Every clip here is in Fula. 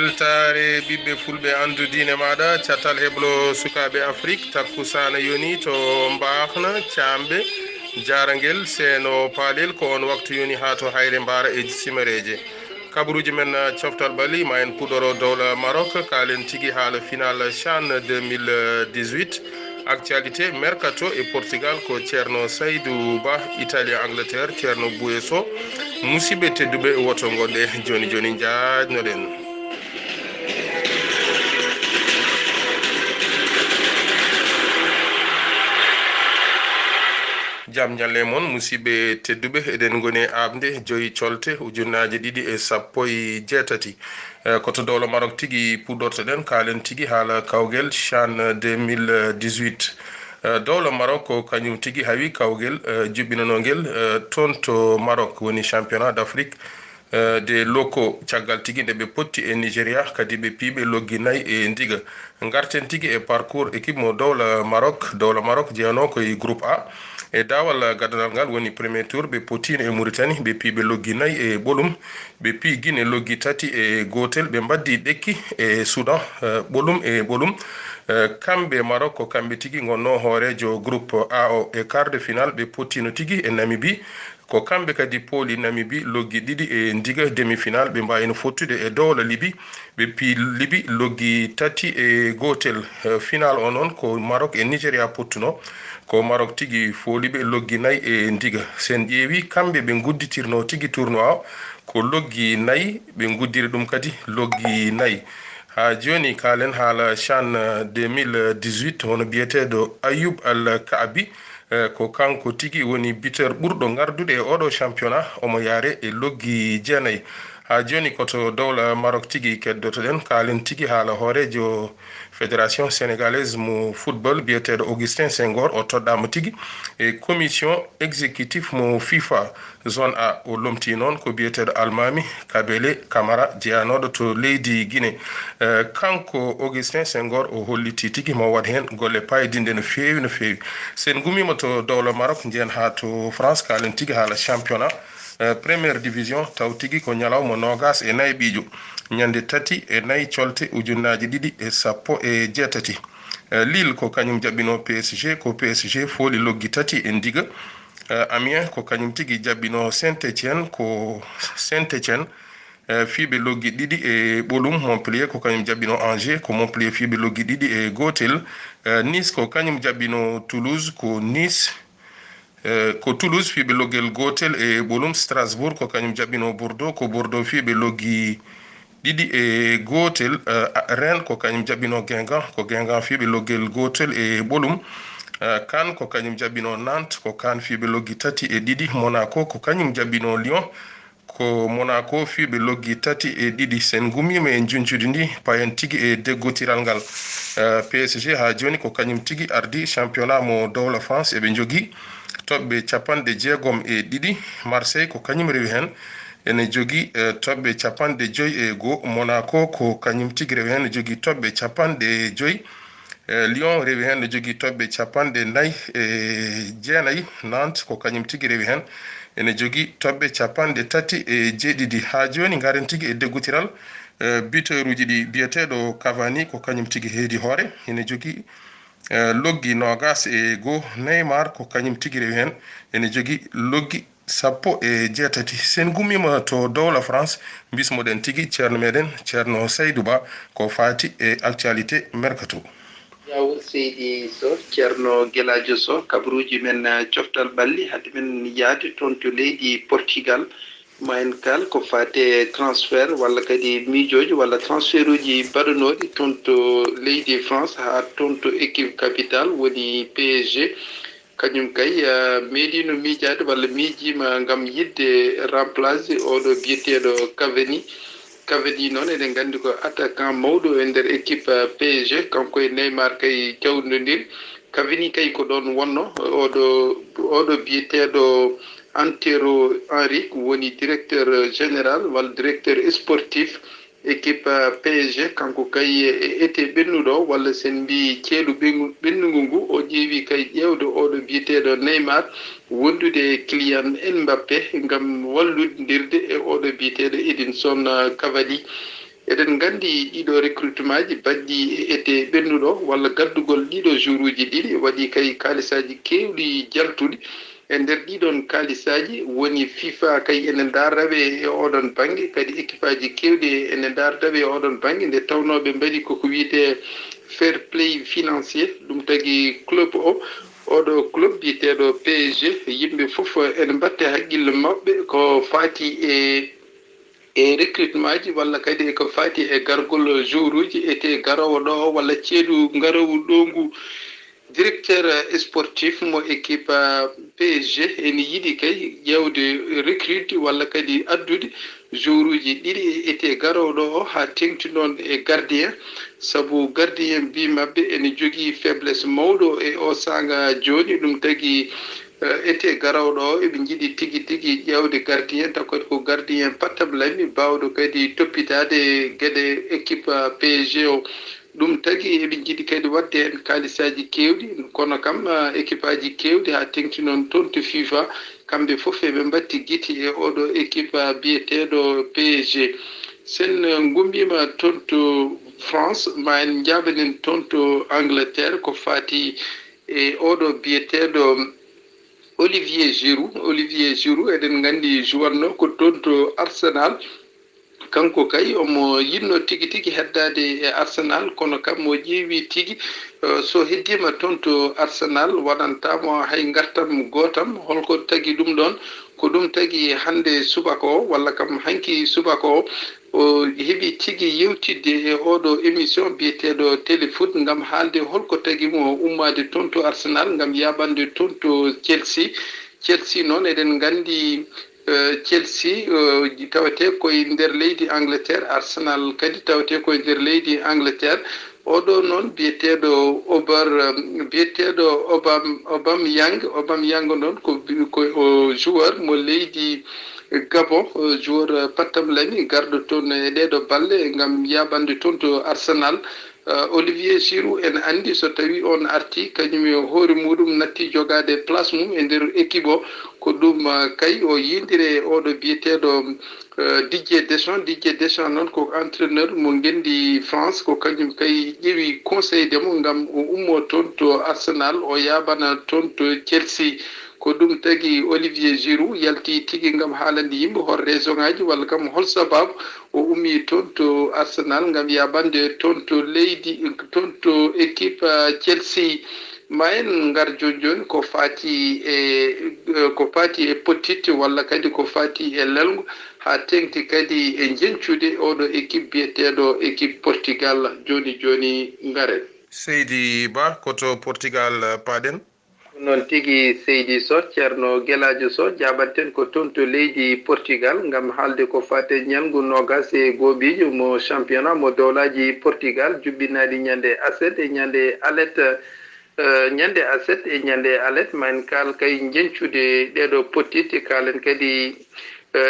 weltare ɓiɓɓe fulɓe andudine maɗa catal heblo sukaɓe afrique takkusana yoni to mbahna camɓe jarangel seno paalel ko on waktu yoni ha to hayre mbara e simareje kabaruji men coftal ɓali ma en puɗɗoro dowla maroc kalen tigui haala final chan 2018 actualité mercato e portugal ko ceerno saydou ba italie angleterre ceerno bouye sow musidɓe tedduɓe woto gonɗe joni joni jajnoɗen jam ñalle moon musidɓe tedduɓe eɗen goni abde joyi colte ujunnaje ɗiɗi e sappo e jeetati koto dowla maroc tigui puɗɗortoɗen kalen tigui haala kawguel chan 2018 dowla maroc ko kañum tigui hawi kawguel juɓɓinanogel toon to maroc woni championnat d' afrique de locaux caggal tigui nde ɓe potti e nigéria kadi ɓe piiɓe loggi nayyi e ndiga garten tigui e parcours équipe mo dowla maroc jeeyano koye groupe A e dawal gadanal ngal woni premier tour ɓe potino e mauritanie ɓe piiɓe loggi nayyi e ɓolum ɓe pi guine loggi tati e gotel ɓe mbaddi ɗekki e soudan ɓolum e ɓolum kamɓe maroc ko kamɓe tigui gonno hoorejo groupe A o e quart de final ɓe pottino tigui e namibie ko kamɓe kadi pooli namibie loggi ɗiɗi e ndiga demi final ɓe mbayino fottude e dowla liby ɓe pi liby loggi tati e gotel final o noon ko maroc e nigéria pottuno ko maroc tigui fooliɓe loggi nayyi e ndiga sen ƴeewi kamɓe ɓe gudditirno tigui tournoi o ko loggi nayyi ɓe guddiri ɗum kadi loggi nayyi ha joni kalen haala chan 2018 hono biyeteɗo ayoub al kaabi ko kanko tigui woni buteur ɓurɗo gardude e oɗo championnat omo yaare e loggi jeenayyi ha joni koto dowla maroc tigui keddotoɗen kalen tigui haala hoorejo fédération sénégalaise mo football biyeteɗo augustin senghor o toɗɗama tigui e commission exécutif mo fifa zone A o lomti noon ko biyeteɗo almami kabele camara jeyanoɗo to leydi guiné kanko augustin senghor o holliti tigui mo waɗ hen golle payidinde no fewi sen gumima to dowla maroc jeen ha to france kalen tigui haala championnat première division taw tigui ko ñalawma nogas e nayyi ɓiijo ñande tati e nayyi colte ujunnaje ɗiɗi e sappo e jeetati lille ko kañum jaɓɓino psg ko psg fooli loggi tati e ndiga amiens ko kañum tigui jaɓɓino saint étienne ko saint étienne fiiɓe loggi ɗiɗi e ɓolum montpellier ko kañum jaɓɓino angers ko montpellier fiiɓe loggi ɗiɗi e gotel nice ko kañum jaɓɓino toulouse ko nice ko toulouse fiiɓe loggel gotel e ɓolum strasbourg ko kañum jaɓɓino bordeaux ko bordeaux fiiɓe loggi ɗiɗi e gotel rennes ko kañum jaɓɓino guingan fiiɓe loggel gotel e ɓolum Cannes ko kañum jaɓɓino nantes ko Cannes fiiɓe loggi tati e ɗiɗi monaco ko kañum jaɓɓino lyon ko monaco fiiɓe loggi tati e ɗiɗi sen gumima e juncude ndi payen tigui e deggotiral ngal psg ha joni ko kañum tigui ardi championnat mo dowla france eɓe jogui toɓɓe capanɗe jeegom e ɗiɗi marseille ko kañum rewi hen ene jogui toɓɓe capanɗe joyyi e goho monaco ko kañum tigui rewi hen ne jogui toɓɓe capanɗe joyyi lyon rewi hen ne jogui toɓɓe capanɗe nayyi e jeenayyi nantes ko kañum tigui rewi hen ene jogui toɓɓe capanɗe tati e jeeɗiɗi ha joni garen tigui e deggotiral buteur uji ɗi biyeteɗo cavani ko kañum tigui heedi hoore ene jogui loggi nogas e goho neymar ko kañum tigui rewi hen ene jogui loggi sappo e jeetati sen gummima to dowla france bismoɗen tigui ceerno meɗen ceerno saydou ba ko fati e actualité mercato yaw seydi sow ceerno gueladio sow kabaruji men coftal ɓalli hade men yaade toon to leydi portugal ma en kal ko fate transfert walla kadi miijoji walla transfert uji baɗanoɗi toon to leydi france ha toon to équipe capitale woni psg kañum kay meeɗino miijade walla miijima gam yidde remplace oɗo biyeteɗo Cavani noon eɗen gandi ko attaquant mawɗo e nder équipe PSG kanko e Neymar kay jawdodir Cavani kay ko ɗon wonno oɗo biyeteɗo Antero Henry woni directeur général walla directeur sportif équipe PSG kanko kay été ɓennuɗo walla sen mbi ceeɗu ɓennugu ngu o ƴeewi kay ƴewde oɗo biyeteɗo Neymar wondude Kylian Mbappé ngam walludirde e oɗo biyeteɗo Edinson Cavani eɗen gandi ɗiɗo recrutement ji baddi ete ɓennuɗo walla gaddugol ɗiɗo jour uji ɗiɗi waɗi kay kaalisaji kewɗi jaltuɗi e nder ɗiɗon kaalisaji woni FIFA kay ene darraɓe e oɗon banggue kadi équipe aji kewɗi ene dardaɓe e oɗon banggue nde tawnoɓe mbaɗi koko wiyete fair play financier ɗum tagui club o oɗo club biyeteɗo PSG yimɓe foof ene mbatte haqqille mabɓe ko fati e recrutement ji walla kadi ko fati e gargol jour uji ete garowo ɗo walla ceeɗu garowo ɗo ngu directeur sportif mo équipe PSG ene yiɗi kay ƴewde recrute walla kadi addude jour uji ɗiɗi ete garowo ɗo o ha tengti noon e gardien sabu gardien mbi mabɓe ene jogui faiblesse mawɗo e o sanga joni ɗum tagui ete garawɗo o eɓe jiiɗi tigui tigui ƴewde gardien taw kadi ko gardien pattam lammi bawɗo kadi toppitade gueɗe équipe PSG o ɗum tagui eɓe jiiɗi kadi wadde hen kaalisaji kewɗi kono kam équipe aji kewɗi ha tengti noon toon to FIFA kamɓe foof eɓe mbatti guiti e oɗo équipe biyeteɗo PSG sen gumbima toon to France ma en jaɓanen toon to Angleterre ko fati e oɗo biyeteɗo Olivier Giroud eɗen gandi jouwanno ko toon to Arsenal kanko kay omo yinno tigui tigui heddade e Arsenal kono kam mo ƴeewi tigui so heddima toon to Arsenal waɗantamo hay gartam gotam holko tagui ɗum ɗon ko ɗum tagui hande subaka o walla kam hanki subaka o o heeɓi tigui yewtidde e oɗo émission biyeteɗo téléfoot gam haalde holko tagui mo ummade toon to Arsenal gam yaɓande toon to Chelsea noon eɗen gandi Chelsea tawate koye nder leydi Angleterre Arsenal kadi tawate koye nder leydi Angleterre oɗo noon biyeteɗo Aubameyang noon ko joueur mo leydi Gabon joueur pattam lami garɗo toon e ɗeɗo balle gam yaɓande toon to Arsenal Olivier Giroud en andi so tawi on arti kañum e hoore muɗum natti jogade place mum e nder équipe o ko ɗum kay o yindire oɗo biyeteɗo Didier Deschamps noon ko entraîneur mo gendi France ko kañum kay ƴeewi conseil demo gam o ummo toon to Arsenal o yaɓana toon to Chelsea ko ɗum tagui Olivier Giroud yalti tigui gam haalande yimɓe hol raison ngaji walla kam hol sababu o ummi toon to Arsenal gam yaɓande toon to leydi toon to équipe Chelsea ma en ngar joni ko fati e pottitte walla kadi ko fati e lelgo ha tengti kadi e jencude oɗo équipe biyeteɗo équipe Portugal joni ngaren Seydi Ba koto Portugal paɗen noon tigui Seydi Sow ceerno Gueladio Sow jaɓanten ko toon to leydi Portugal gam haalde ko fate ñalngu nogas e gooɓijo mo championnat mo dowlaji Portugal jubbinaɗi ñande aset e ñande alet ñande alet ma en kal kay jencude ɗeɗo pottitte kalen kadi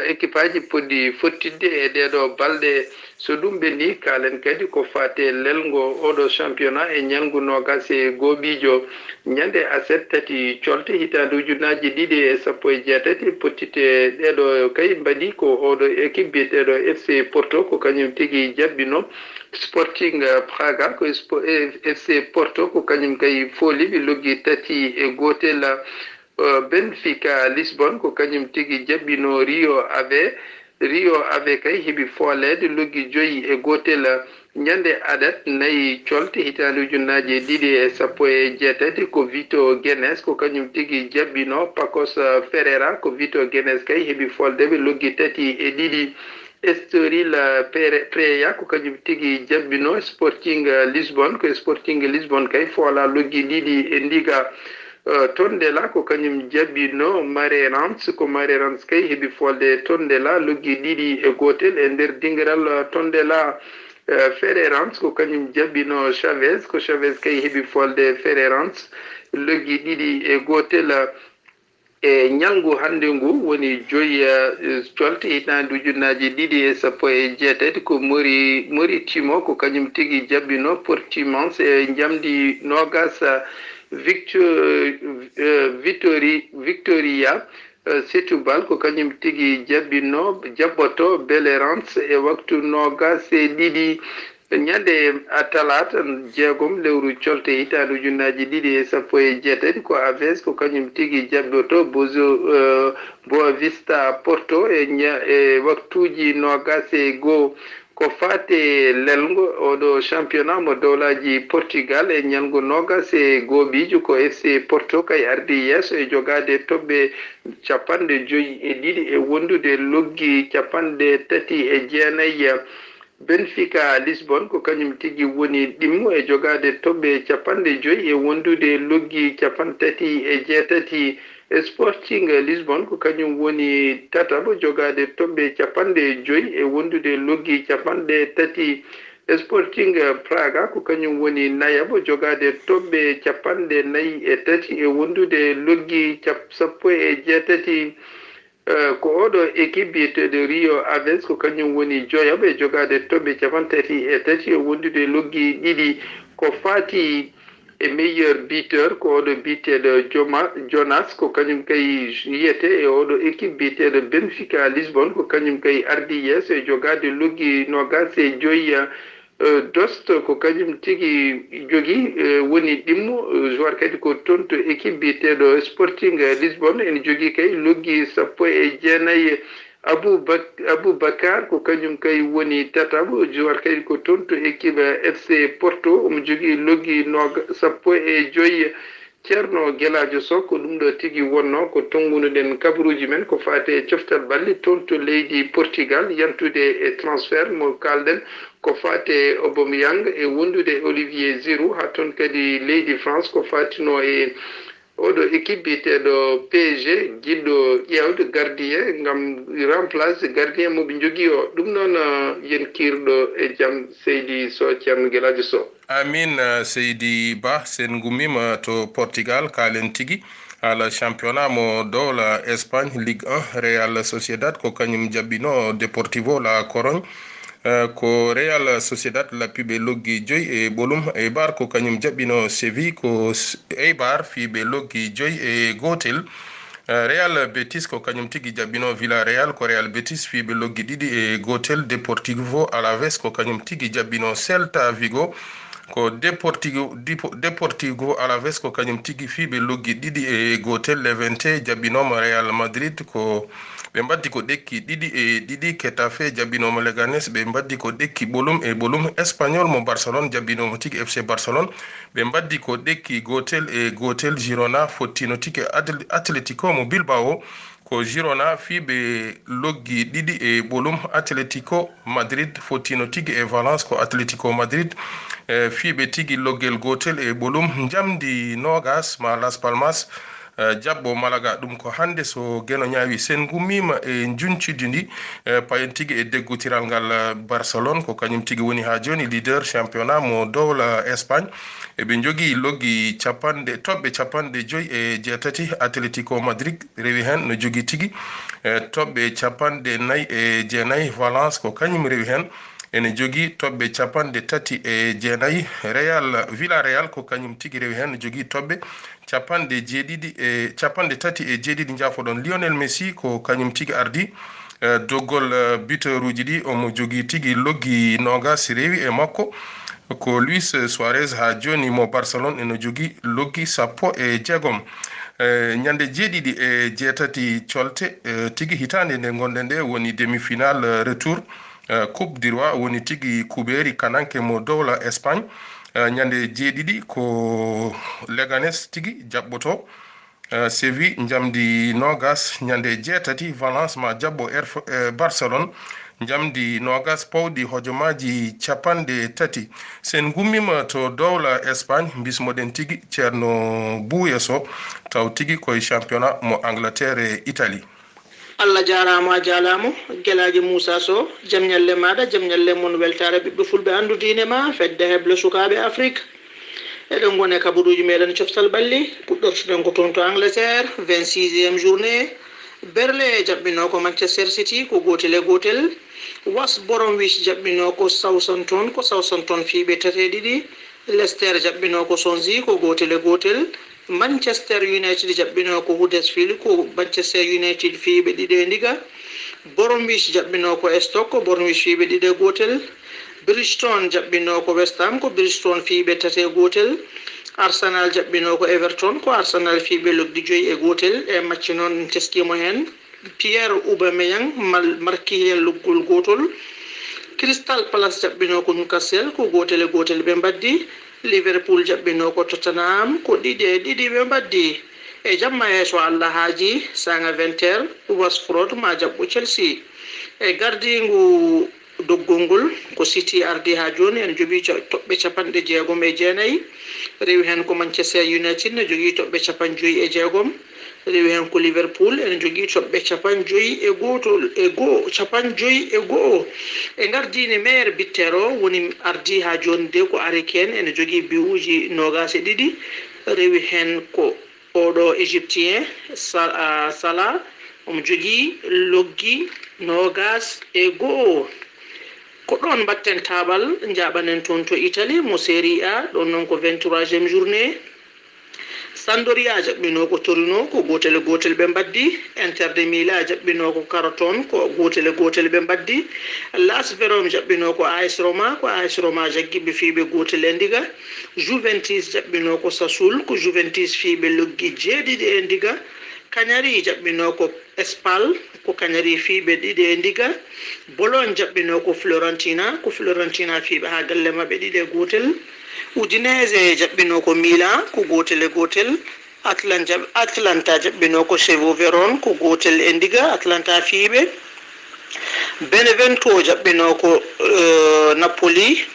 équipe aji poɗɗi fottidde e ɗeɗo balɗe so ɗum ɓenni kalen kadi ko fate lelgo oɗo championnat e ñalngu nogas e gooɓijo ñande aset tati colte hitande ujunaji ɗiɗi e sappo e jeetati pottitte ɗeɗo kay mbaɗi ko oɗo équipe biyeteɗo FC Porto ko kañum tigui jabbino Sporting Braga ko FC Porto ko kañum kay fooliɓe loggi tati e gotel Benfica Lisbonne ko kañum tigui jabbino Rio Ave kay heeɓi foolede loggi 5 e gotel ñande adat nayi colte hitande ujunaji ɗiɗi e sappo e jeetati ko Vito Guenes ko kañum tigui jabbino Pacos Ferreira ko Vito Guenes kay heeɓi foldeɓe loggi tati e ɗiɗi Estoril Praia ko kañum tigui jabbino Sporting Lisbonne ko Sporting Lisbonne kay foola loggi ɗiɗi e ndiga Tondela ko kañum jabbino Mareirans ko Mareirans kay heeɓi folde Tondela loggi ɗiɗi e gotel e nder dingiral Tondela Ferreirans ko kañum jabbino Chavez ko Chavez kay heeɓi folde Ferreirans loggi ɗiɗi e gotel e ñalngu hande ngu woni 5 colte hitande ujunaji ɗiɗi e sappo e jeetati ko Maritimo ko kañum tigui jabbino Portimonense e jamdi nogas Victoria Setubal ko kañum tigi jabboto Belerance e waktu nogas e ɗiɗi ñande talata jeegom lewru colte hitaande ujunnaji ɗiɗi e sappo e jeetati ko aves ko kañum tigi jabboto Boa Vista Porto e waktuji nogas e goo ko fate lelgo oɗo championnat mo dowlaji Portugal e ñalgo nogas e gooɓijo ko FC Porto kay ardi yeeso e jogade toɓɓe 51 e wondude loggi 39 Benfica Lisbon ko kañum tigi woni ɗimmo e jogade toɓɓe 50 e wondude loggi 38 Sporting Lisbon ko kañum woni tatabo jogade toɓɓe 50 e wondude loggi 30 Sporting Praga ko kañum woni nayabo jogade toɓɓe 43 e wondude loggi 18 ko oɗo équipe biyeteɗo Rio Aves ko kañum woni joyaɓo e jogade toɓɓe 33 e wondude loggi ɗiɗi ko fati e meilleur buteur ko oɗo biteɗo Jonas ko kañum kay yiyete e oɗo équipe biteɗo Benfica Lisbon ko kañum kay ardi yeeso e jogade loggi nogas e joyi Dost ko kañum tigi jogi woni ɗimmo joueur kadi ko toon to équipe biteɗo Sporting Lisbon ene jogi kay loggi 19 Aboubacar ko kañum kay woni tatabo joueur kadi ko toon to équipe FC Porto omo jogui loggi 15 Ceerno Gueladio Sow ko ɗum ɗo tigi wonno ko tongunoɗen kabaruji men ko fate coftal balle toon to leydi Portugal yantude e transfert mo kalɗen ko fate Aubameyang e wondude Olivier Giroud ha toon kadi leydi France ko fatino e oɗo équipe biteɗo PSG jiɗɗo ƴewde gardien ngam remplace gardien moɓe jogui o ɗum noon yen kirɗo e jaam Seydi Sow Ceerno Gueladio Sow. Amin Seydi Ba sen gummima to Portugal kalen tigi ala championnat mo dowla Espagne Ligue 1 Real Sociedad ko kañum jabbino Deportivo La Corogne ko Real Sociedad lappiɓe loggi 5 e ɓolum Eibar ko kañum jabbino Séville ko Eibar fiɓe loggi 5 e gotel Real Betis ko kañum tigi jabbino Villarreal ko Real Betis fiɓe loggi 2 e gotel Deportivo Alaves ko kañum tigi jabbino Celta Vigo ko Deportivo Alaves ko kañum tigi fiɓe loggi 2 e gotel Levante jabbinoma Real Madrid ko ɓe mbaddi ko ɗekki 2 e 2 Getafe jabbinoma Leganés ɓe mbaddi ko ɗekki ɓolum e ɓolum Espagnol mo Barcelone jabbinoma tigi FC Barcelone ɓe mbaddi ko ɗekki gotel e gotel Girona fottino tigi Atlético mo Bilbao ko Girona fiɓe loggi 2 e ɓolum Atlético Madrid fottino tigi e Valence ko Atlético Madrid fiɓe tigi loggel gotel e ɓolum jamdi nogas ma Las Palmas jabbo Malaga ɗum ko hande so geno ñaawi sen gummima e juncudi ndi payen tigi e deggutiral ngal Barcelone ko kañum tigi woni ha joni leader championnat mo dowla Espagne eɓe jogui loggi toɓɓe 57 Atlético Madrid rewi hen no jogui tigi toɓɓe 49 Valence ko kañum rewi hen ene jogui toɓɓe 39 Villarreal ko kañum tigi rewi hen no jogui toɓɓe 37 jafoɗon Lionel Messi ko kañum tigi ardi doggol buteur uji ɗi omo jogui tigi loggi nogas rewi e makko ko Luis Suarez ha joni mo Barcelone ene jogui loggi 16 ñande 7 e 8 colte tigi hitande nde gonɗen nde woni demi-finale retour Coupe du Roi woni tigi kuɓeri kananke mo dowla Espagne ñande 7 ko Leganés tigi jabboto Séville jamdi nogas ñande 8 Valence ma jabbo Barcelone jamdi nogas pawɗi hojomaji 30 sen gummima to dowla Espagne bismoɗen tigi ceerno Bouya Sow taw tigi koye championnat mo Angleterre e Italie. Allah jarama jalamo Guelaji Moussa Sow jam ñalle maɗa jam ñalle mon weltare ɓiɓɓe fulɓe andudine ma fedde heble sukaɓe Afrique eɗen gone kabaruji meɗen coftal balli puɗɗortoɗen ko toon to Angleterre 26e journée Berlin jaɓɓino ko Manchester City ko gotel e gotel West Bromwich jaɓɓino ko Southampton fiɓe 3-2 Leicester jaɓɓino ko Swansea ko gotel e gotel Manchester United jabbino ko Huddersfield ko Manchester United fiibe ɗiɗi ndiga. Bromwich jabbino ko Stoke Bromwich fiibe ɗiɗi gotel. Bridgestone jabbino ko West Ham ko Bridgestone fiibe tate gotel. Arsenal jabbino ko Everton ko Arsenal fiibe logdi joyi e gotel e match non teskimo hen. Pierre Aubameyang marki hen loggol gotol. Crystal Palace jabbino ko Newcastle ko gotel e gotel ɓe mbaddi. Liverpool jabbino ko Tottenham ko ɗiɗi ɓe mbaddi. E jamma yeso Allah haaji sanga 20h Watford ma jabbo Chelsea. E gardingu doggolngol ko City ardi ha joni en jogi toɓɓe 69 rewi hen ko Manchester United ne jogi toɓɓe 56 rewi hen ko Liverpool en jogi toɓɓe 51 e gardini maire bittero woni ardi ha joni de ko Harry Kane en jogi biuji 22 rewi hen ko oɗo égyptien Salah omo jogi loggi 21 ko ɗon batten tabal jaɓanen toon to Italie mo Serie A ɗon noon ko 23e journée. Sampdoria jaɓɓino ko Torino ko gotel ɓe mbaddi. Inter de Milan jaɓɓino ko Crotone ko gotel ɓe mbaddi. Las Verom jaɓɓino ko AS Roma jaggiɓe fiiɓe gotel e ndiga. Juventus jaɓɓino ko Sassuolo ko Juventus fiiɓe loggi 7 e ndiga. Cagliari jaɓɓino ko Spal ko Cagliari fiiɓe 2 e ndiga. Bologna jaɓɓino ko Fiorentina fiiɓe ha galle maɓɓe 2 e gotel. Udinese jaɓɓino ko Milan ko gotel e gotel. Atlanta jaɓɓino ko Chievo Vérone ko gotel e ndiga Atlanta fiiɓe. Benevento jaɓɓino ko Napoli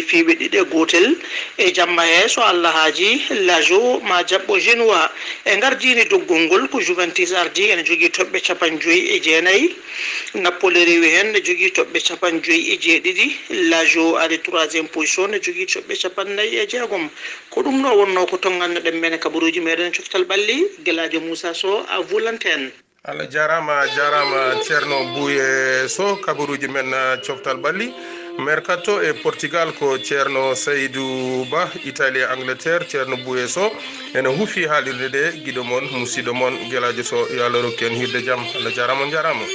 fiiɓe 2 e gotel. E jamma yeso Allah haaji Lazio ma jaɓɓo Genoa. E gardini doggolngol ko Juventus ardi ene jogui toɓɓe 59. Napoli rewi hen ne jogui toɓɓe 52. Lazio ari 3e position ne jogui toɓɓe 46. ko ɗum no wonno ko ton ganduɗen men kabaruji meɗen coftal ɓalli Gueladio Moussa Sow à vous l'antenne. Allah jarama ceerno Bouye Sow kabaruji men coftal ɓalli. Mercato e Portugal ko ceerno Saydou Ba. Italie Angleterre ceerno Bouye Sow ene huufi haalirde de guiɗo moon musidɗo moon Gueladio Sow yo Allah rokku en hirde jaam. Allah jarama on jarama.